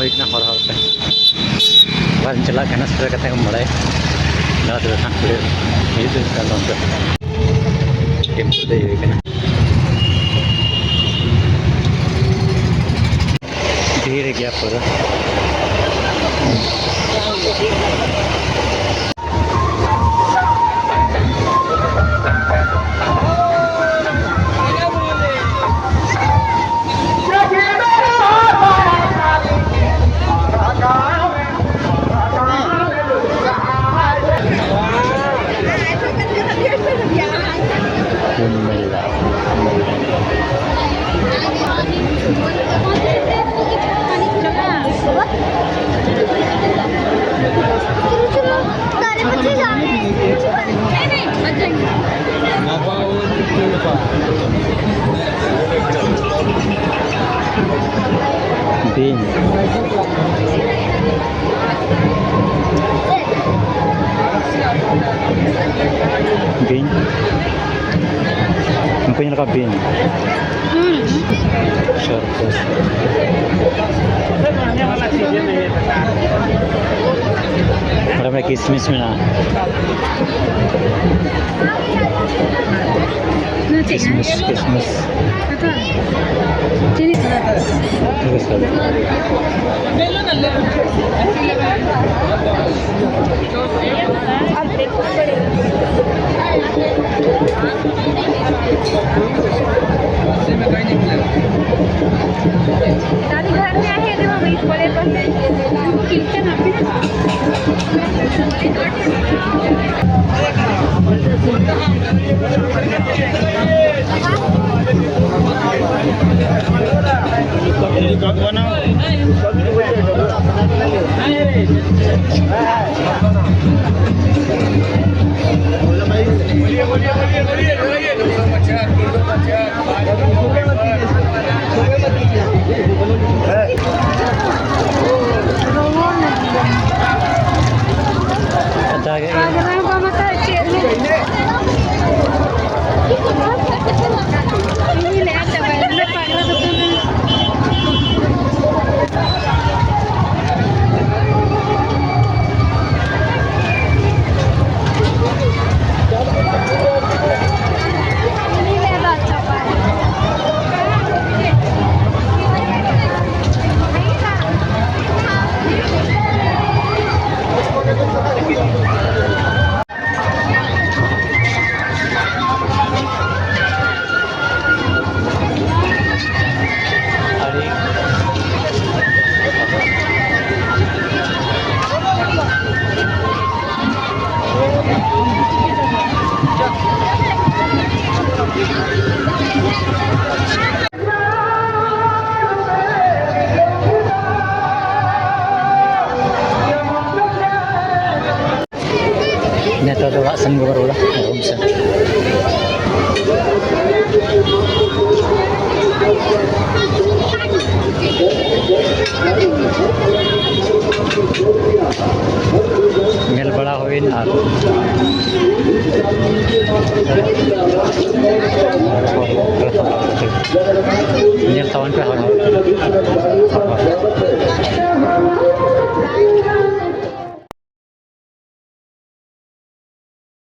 हुई ना हर हर पे बार चला कहना सेटर कते को बड़ाय ना तो खान पड़े ये तो चल रहा है टेम्पो दे हुई कहना धीरे गया पूरा bin bin punya laka bin surplus ada mereka kismis mana kismis kismis दादी घर में आए थे वो इस बड़े पर से किचन अभी Neto tu wak sen gubernur lah, rum sen. Mel bada huin ar. Mel tawan pe har.